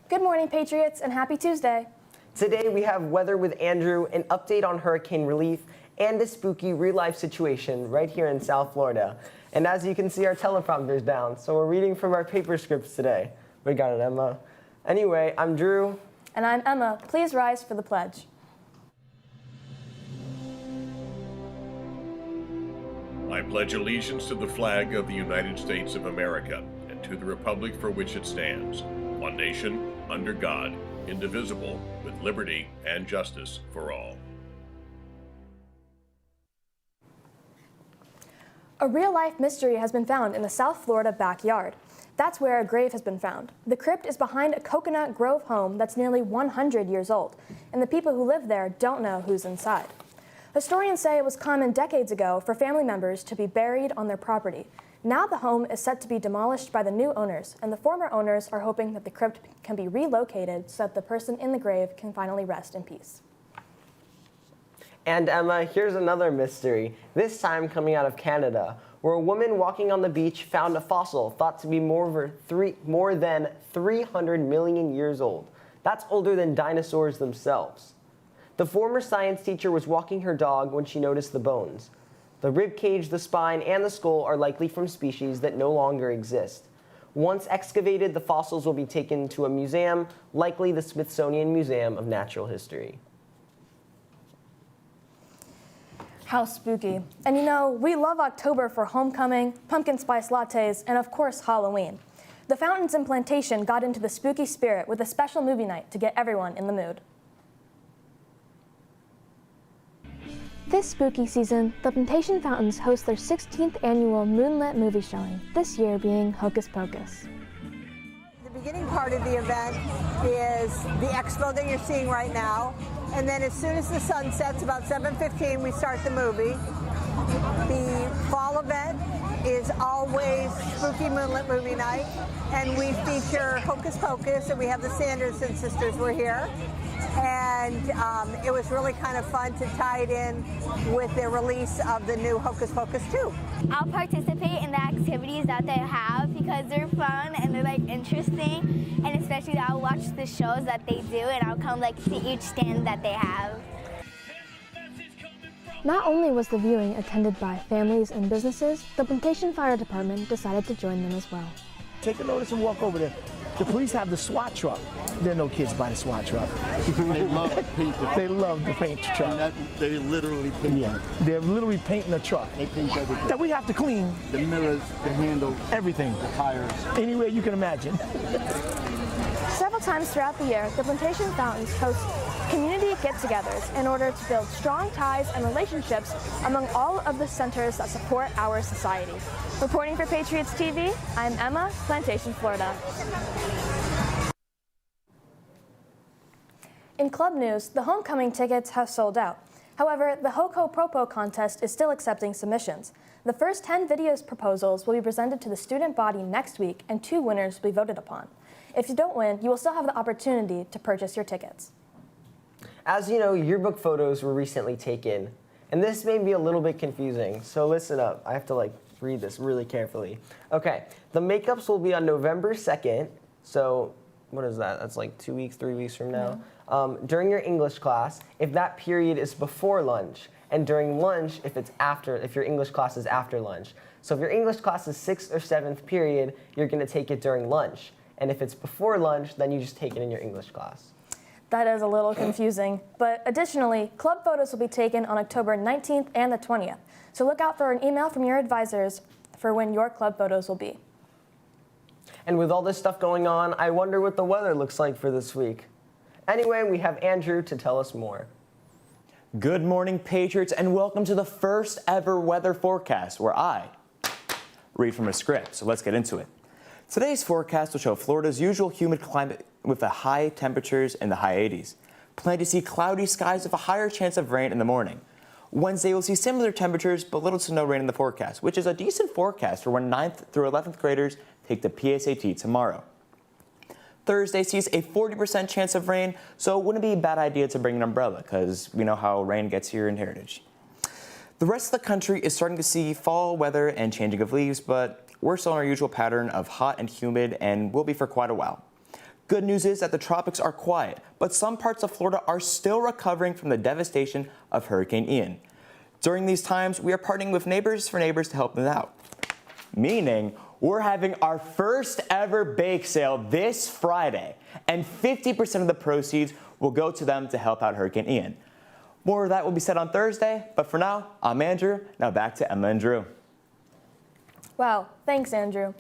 Good morning, Patriots, and happy Tuesday. Today we have weather with Andrew, an update on hurricane relief, and a spooky real-life situation right here in South Florida. And as you can see, our teleprompter's down, so we're reading from our paper scripts today. We got it, Emma. Anyway, I'm Drew. And I'm Emma. Please rise for the pledge. I pledge allegiance to the flag of the United States of America and to the republic for which it stands, one nation, under God, indivisible, with liberty and justice for all. A real-life mystery has been found in the South Florida backyard. That's where a grave has been found. The crypt is behind a Coconut Grove home that's nearly 100 years old, and the people who live there don't know who's inside. Historians say it was common decades ago for family members to be buried on their property. Now the home is set to be demolished by the new owners, and the former owners are hoping that the crypt can be relocated so that the person in the grave can finally rest in peace. And Emma, here's another mystery, this time coming out of Canada, where a woman walking on the beach found a fossil thought to be more than 300 million years old. That's older than dinosaurs themselves. The former science teacher was walking her dog when she noticed the bones. The rib cage, the spine, and the skull are likely from species that no longer exist. Once excavated, the fossils will be taken to a museum, likely the Smithsonian Museum of Natural History. How spooky. And you know, we love October for homecoming, pumpkin spice lattes, and of course Halloween. The Fountains and Plantation got into the spooky spirit with a special movie night to get everyone in the mood. This spooky season, the Plantation Fountains host their 16th annual Moonlit movie showing, this year being Hocus Pocus. The beginning part of the event is the expo that you're seeing right now, and then as soon as the sun sets, about 7:15, we start the movie. The fall event is always Spooky Moonlit Movie Night, and we feature Hocus Pocus, and we have the Sanderson sisters were here. And it was really kind of fun to tie it in with the release of the new Hocus Pocus 2. I'll participate in the activities that they have because they're fun and they're like interesting, and especially I'll watch the shows that they do and I'll come like see each stand that they have. Not only was the viewing attended by families and businesses, the Plantation Fire Department decided to join them as well. Take a notice and walk over there. The police have the SWAT truck. There are no kids by the SWAT truck. They love to paint the They love to paint the truck. They literally paint it. They're literally painting the truck. They paint everything. That we have to clean. The mirrors, the handle, Everything. the tires. Anywhere you can imagine. Several times throughout the year, the Plantation Fountains host community get-togethers in order to build strong ties and relationships among all of the centers that support our society. Reporting for Patriots TV, I'm Emma, Plantation, Florida. In club news, the homecoming tickets have sold out. However, the Hoco Propo contest is still accepting submissions. The first 10 videos proposals will be presented to the student body next week, and 2 winners will be voted upon. If you don't win, you will still have the opportunity to purchase your tickets. As you know, yearbook photos were recently taken, and this may be a little bit confusing, so listen up. I have to read this really carefully. Okay, the makeups will be on November 2nd, so what is that? That's like 2 weeks, 3 weeks from now. During your English class, if that period is before lunch, and during lunch if your English class is after lunch. So if your English class is 6th or 7th period, you're gonna take it during lunch. And if it's before lunch, then you just take it in your English class. That is a little confusing, but additionally, club photos will be taken on October 19th and the 20th. So look out for an email from your advisors for when your club photos will be. And with all this stuff going on, I wonder what the weather looks like for this week. Anyway, we have Andrew to tell us more. Good morning, Patriots, and welcome to the first ever weather forecast where I read from a script. So let's get into it. Today's forecast will show Florida's usual humid climate with the high temperatures in the high 80s. Plan to see cloudy skies with a higher chance of rain in the morning. Wednesday, we'll see similar temperatures, but little to no rain in the forecast, which is a decent forecast for when 9th through 11th graders take the PSAT tomorrow. Thursday sees a 40% chance of rain, so it wouldn't be a bad idea to bring an umbrella, because we know how rain gets here in Heritage. The rest of the country is starting to see fall weather and changing of leaves, but we're still in our usual pattern of hot and humid and will be for quite a while. Good news is that the tropics are quiet, but some parts of Florida are still recovering from the devastation of Hurricane Ian. During these times, we are partnering with Neighbors for Neighbors to help them out. Meaning, we're having our first ever bake sale this Friday, and 50% of the proceeds will go to them to help out Hurricane Ian. More of that will be said on Thursday, but for now, I'm Andrew. Now back to Emma and Drew. Wow, thanks, Andrew.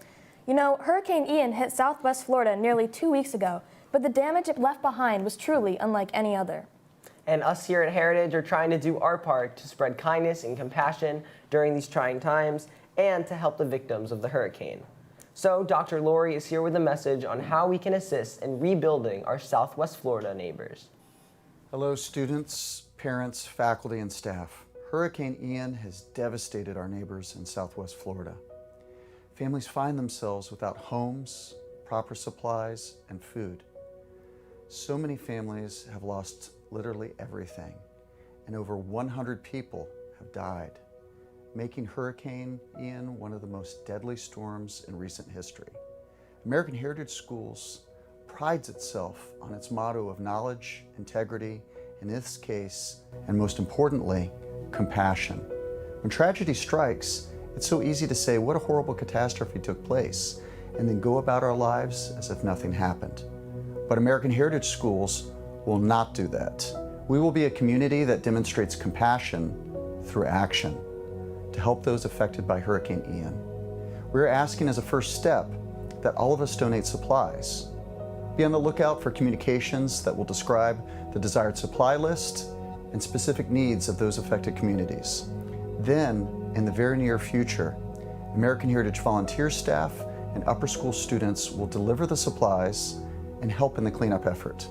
You know, Hurricane Ian hit southwest Florida nearly 2 weeks ago, but the damage it left behind was truly unlike any other. And us here at Heritage are trying to do our part to spread kindness and compassion during these trying times and to help the victims of the hurricane. So Dr. Lori is here with a message on how we can assist in rebuilding our southwest Florida neighbors. Hello, students, parents, faculty, and staff. Hurricane Ian has devastated our neighbors in southwest Florida. Families find themselves without homes, proper supplies, and food. So many families have lost literally everything, and over 100 people have died, making Hurricane Ian one of the most deadly storms in recent history. American Heritage Schools prides itself on its motto of knowledge, integrity, in this case, and most importantly, compassion. When tragedy strikes, it's so easy to say, what a horrible catastrophe took place, and then go about our lives as if nothing happened. But American Heritage Schools will not do that. We will be a community that demonstrates compassion through action to help those affected by Hurricane Ian. We're asking as a first step that all of us donate supplies. Be on the lookout for communications that will describe the desired supply list and specific needs of those affected communities. Then, in the very near future, American Heritage volunteer staff and upper school students will deliver the supplies and help in the cleanup effort.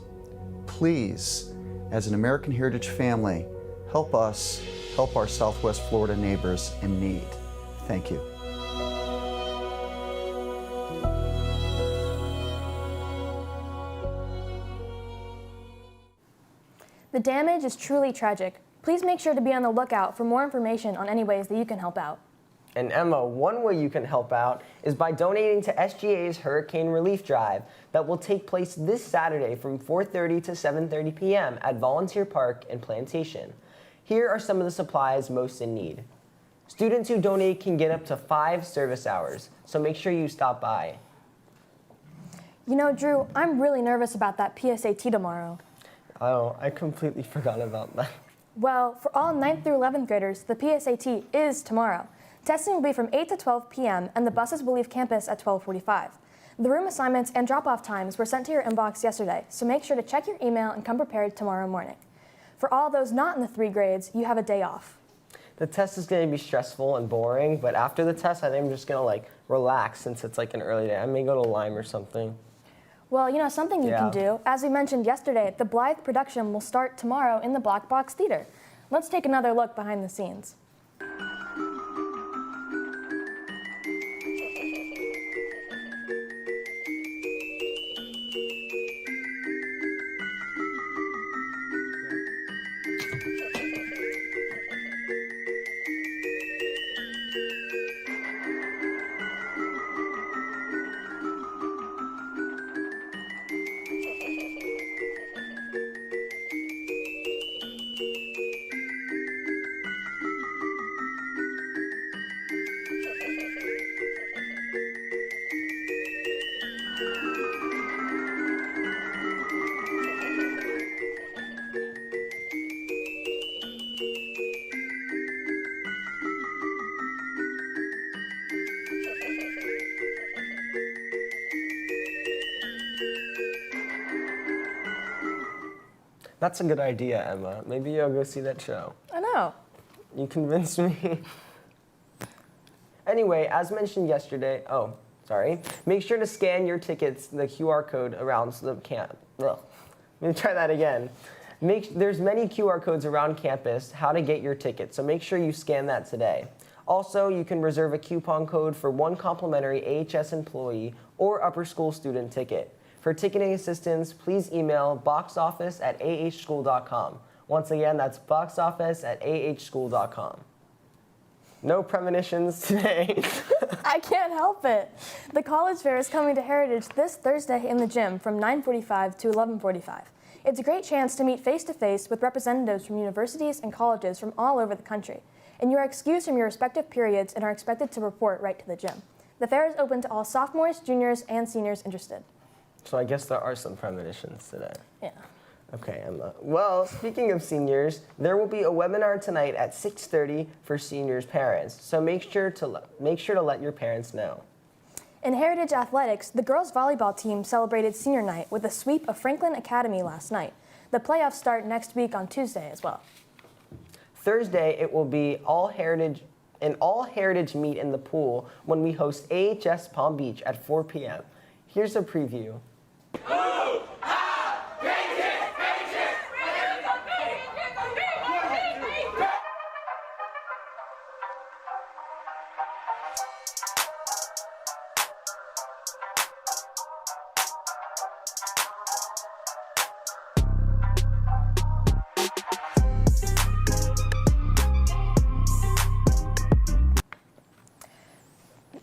Please, as an American Heritage family, help us help our Southwest Florida neighbors in need. Thank you. The damage is truly tragic. Please make sure to be on the lookout for more information on any ways that you can help out. And Emma, one way you can help out is by donating to SGA's Hurricane Relief Drive that will take place this Saturday from 4:30 to 7:30 p.m. at Volunteer Park in Plantation. Here are some of the supplies most in need. Students who donate can get up to 5 service hours, so make sure you stop by. You know, Drew, I'm really nervous about that PSAT tomorrow. Oh, I completely forgot about that. Well, for all 9th through 11th graders, the PSAT is tomorrow. Testing will be from 8 to 12 p.m. and the buses will leave campus at 12:45. The room assignments and drop-off times were sent to your inbox yesterday, so make sure to check your email and come prepared tomorrow morning. For all those not in the 3 grades, you have a day off. The test is going to be stressful and boring, but after the test, I think I'm just going to relax since it's an early day. I may go to Lime or something. Well, you know, something you can do. As we mentioned yesterday, the Blythe production will start tomorrow in the Black Box Theater. Let's take another look behind the scenes. That's a good idea, Emma. Maybe I'll go see that show. I know. You convinced me. Anyway, as mentioned yesterday, make sure to scan your tickets, the QR code around the camp. Let me try that again. There's many QR codes around campus how to get your ticket, so make sure you scan that today. Also, you can reserve a coupon code for 1 complimentary AHS employee or upper school student ticket. For ticketing assistance, please email boxoffice@ahschool.com. Once again, that's boxoffice@ahschool.com. No premonitions today. I can't help it. The college fair is coming to Heritage this Thursday in the gym from 9:45 to 11:45. It's a great chance to meet face-to-face with representatives from universities and colleges from all over the country. And you are excused from your respective periods and are expected to report right to the gym. The fair is open to all sophomores, juniors, and seniors interested. So I guess there are some premonitions today. Yeah. Okay, Emma. Well, speaking of seniors, there will be a webinar tonight at 6:30 for seniors' parents. So make sure to let your parents know. In Heritage Athletics, the girls' volleyball team celebrated senior night with a sweep of Franklin Academy last night. The playoffs start next week on Tuesday as well. Thursday, it will be all Heritage meet in the pool when we host AHS Palm Beach at 4 p.m. Here's a preview.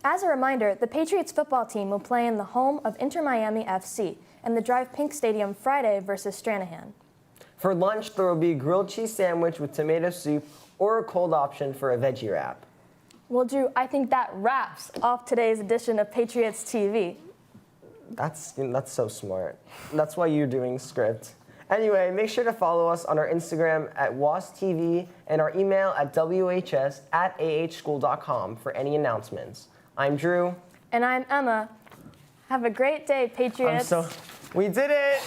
As a reminder, the Patriots football team will play in the home of Inter Miami FC in the Drive Pink Stadium Friday versus Stranahan. For lunch, there will be a grilled cheese sandwich with tomato soup or a cold option for a veggie wrap. Well, Drew, I think that wraps off today's edition of Patriots TV. That's so smart. That's why you're doing script. Anyway, make sure to follow us on our Instagram at WASTV and our email at whs@ahschool.com for any announcements. I'm Drew. And I'm Emma. Have a great day, Patriots. We did it!